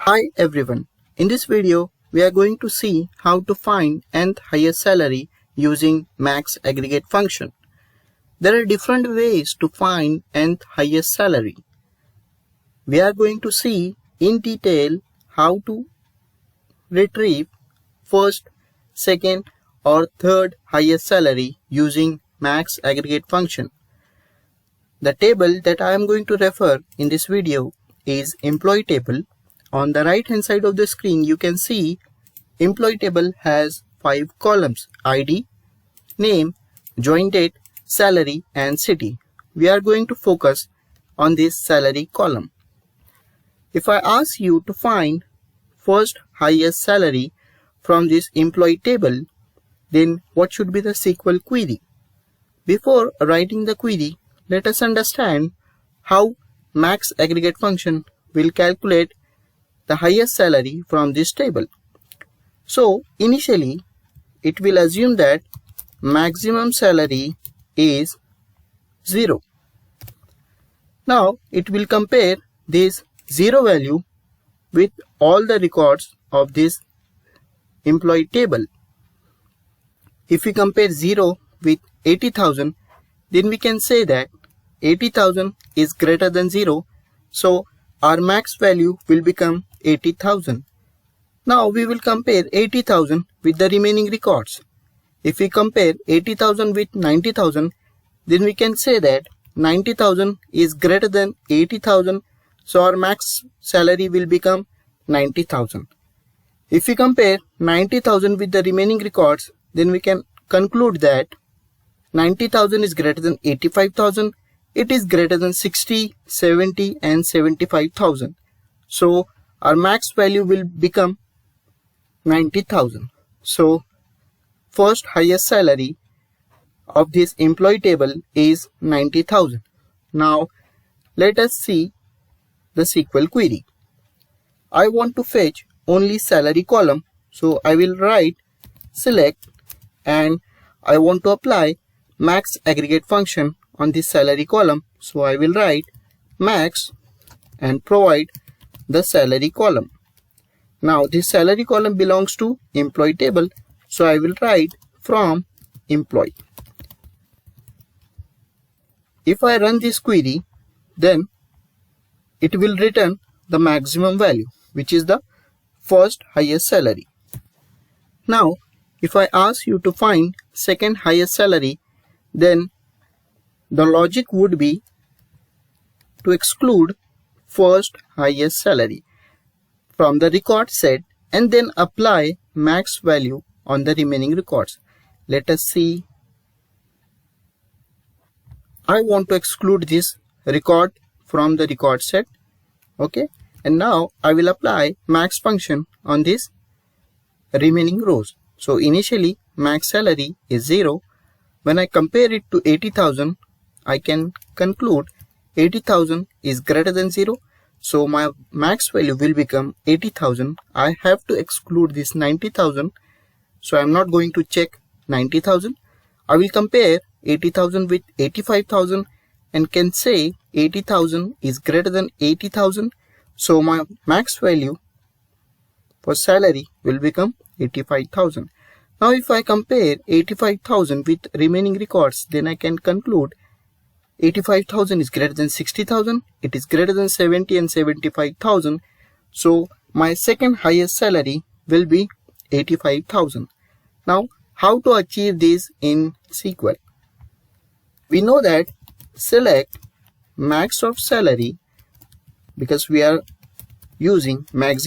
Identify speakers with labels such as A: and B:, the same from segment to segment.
A: Hi everyone. In this video, we are going to see how to find nth highest salary using MAX Aggregate Function. There are different ways to find nth highest salary. We are going to see in detail how to retrieve first, second or third highest salary using MAX Aggregate Function. The table that I am going to refer in this video is employee table. On the right hand side of the screen, you can see employee table has 5 columns: ID, name, join date, salary and city. We are going to focus on this salary column. If I ask you to find first highest salary from this employee table, then what should be the SQL query? Before writing the query, let us understand how MAX Aggregate Function will calculate the highest salary from this table. So initially it will assume that maximum salary is 0. Now it will compare this 0 value with all the records of this employee table. If we compare 0 with 80,000, then we can say that 80,000 is greater than 0, so our max value will become 80,000. Now we will compare 80,000 with the remaining records. If we compare 80,000 with 90,000, then we can say that 90,000 is greater than 80,000, so our max salary will become 90,000. If we compare 90,000 with the remaining records, then we can conclude that 90,000 is greater than 85,000, it is greater than 60, 70 and 75,000. So our max value will become 90,000. So first highest salary of this employee table is 90,000. Now let us see the SQL query. I want to fetch only salary column, so I will write select and I want to apply max aggregate function on this salary column, so I will write max and provide the salary column. Now this salary column belongs to employee table, so I will write from employee. If I run this query, then it will return the maximum value, which is the first highest salary. Now if I ask you to find second highest salary, then the logic would be to exclude first highest salary from the record set and then apply max value on the remaining records. Let us see. I want to exclude this record from the record set. Okay, and now I will apply max function on this remaining rows. So initially max salary is 0. When I compare it to 80,000, I can conclude 80,000 is greater than 0. So my max value will become 80,000. I have to exclude this 90,000. So I am not going to check 90,000. I will compare 80,000 with 85,000 and can say 80,000 is greater than 80,000. So my max value for salary will become 85,000. Now if I compare 85,000 with remaining records, then I can conclude 85,000 is greater than 60,000, it is greater than 70 and 75,000. So my second highest salary will be 85,000. Now how to achieve this in SQL? We know that select max of salary, because we are using max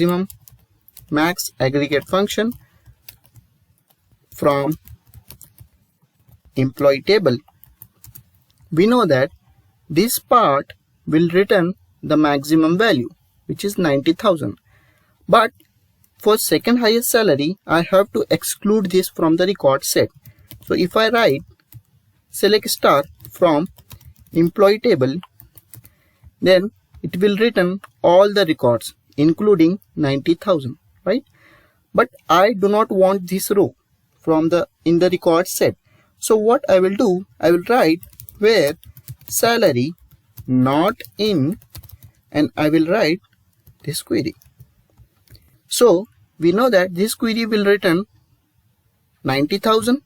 A: aggregate function from employee table. We know that this part will return the maximum value, which is 90,000. But for second highest salary, I have to exclude this from the record set. So if I write select star from employee table, then it will return all the records including 90,000, right? But I do not want this row in the record set. So what I will do, I will write where salary not in, and I will write this query. So we know that this query will return 90,000.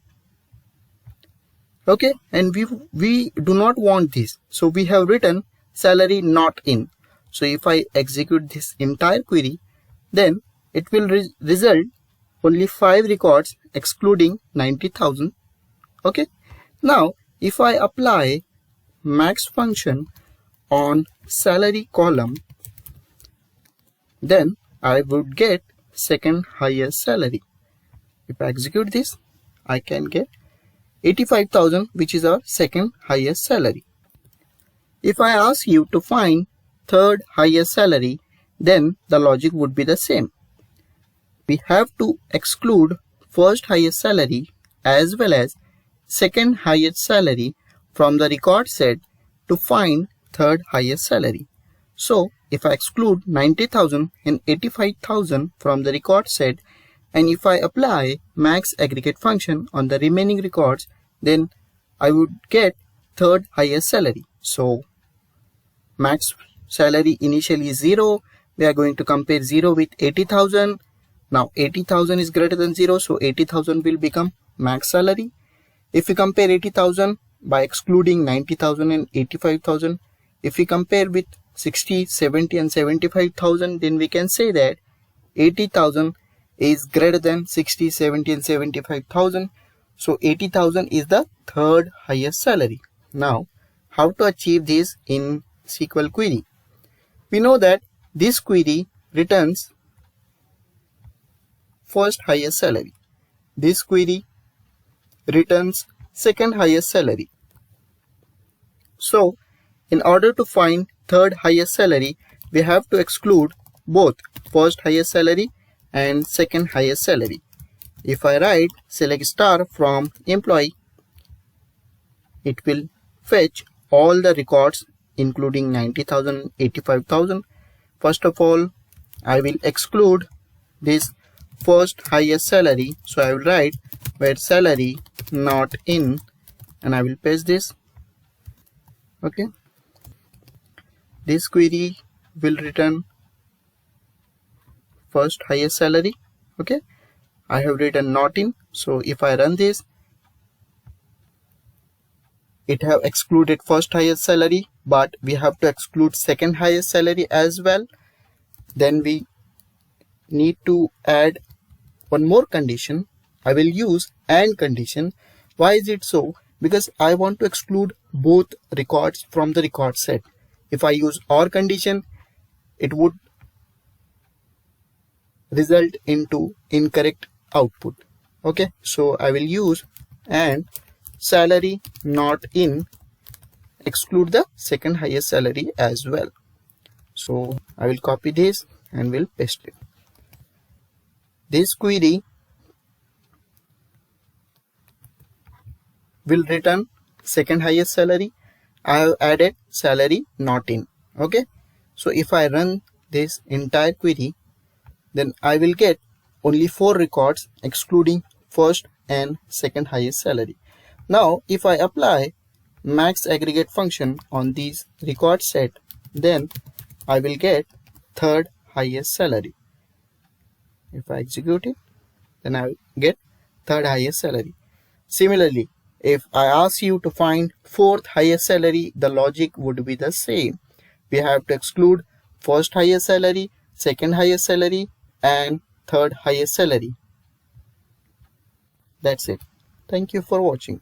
A: Okay, and we do not want this, so we have written salary not in. So if I execute this entire query, then it will result only 5 records excluding 90,000. Okay, now if I apply max function on salary column, then I would get second highest salary. If I execute this, I can get 85,000, which is our second highest salary. If I ask you to find third highest salary, then the logic would be the same. We have to exclude first highest salary as well as second highest salary from the record set to find third highest salary. So if I exclude 90,000 and 85,000 from the record set, and if I apply max aggregate function on the remaining records, then I would get third highest salary. So max salary initially is 0. We are going to compare 0 with 80,000. Now 80,000 is greater than 0, so 80,000 will become max salary. If we compare 80,000 by excluding 90,000 and 85,000, if we compare with 60, 70 and 75,000, then we can say that 80,000 is greater than 60, 70 and 75,000. So 80,000 is the third highest salary. Now how to achieve this in SQL query? We know that this query returns first highest salary. This query returns second highest salary. So in order to find third highest salary, we have to exclude both first highest salary and second highest salary. If I write select star from employee, it will fetch all the records including 90,000, 85,000. First of all, I will exclude this first highest salary. So I will write where salary not in, and I will paste this. Okay, this query will return first highest salary. Okay, I have written not in, so if I run this, it have excluded first highest salary, but we have to exclude second highest salary as well. Then we need to add one more condition. I will use AND condition. Why is it so? Because I want to exclude both records from the record set. If I use OR condition, it would result into incorrect output. Okay, so I will use AND salary not in, exclude the second highest salary as well. So I will copy this and will paste it. This query will return second highest salary. I have added salary not in. Okay, so if I run this entire query, then I will get only 4 records excluding first and second highest salary. Now if I apply max aggregate function on these record set, then I will get third highest salary. If I execute it, then I will get third highest salary. Similarly, if I ask you to find fourth highest salary, the logic would be the same. We have to exclude first highest salary, second highest salary and third highest salary. That's it. Thank you for watching.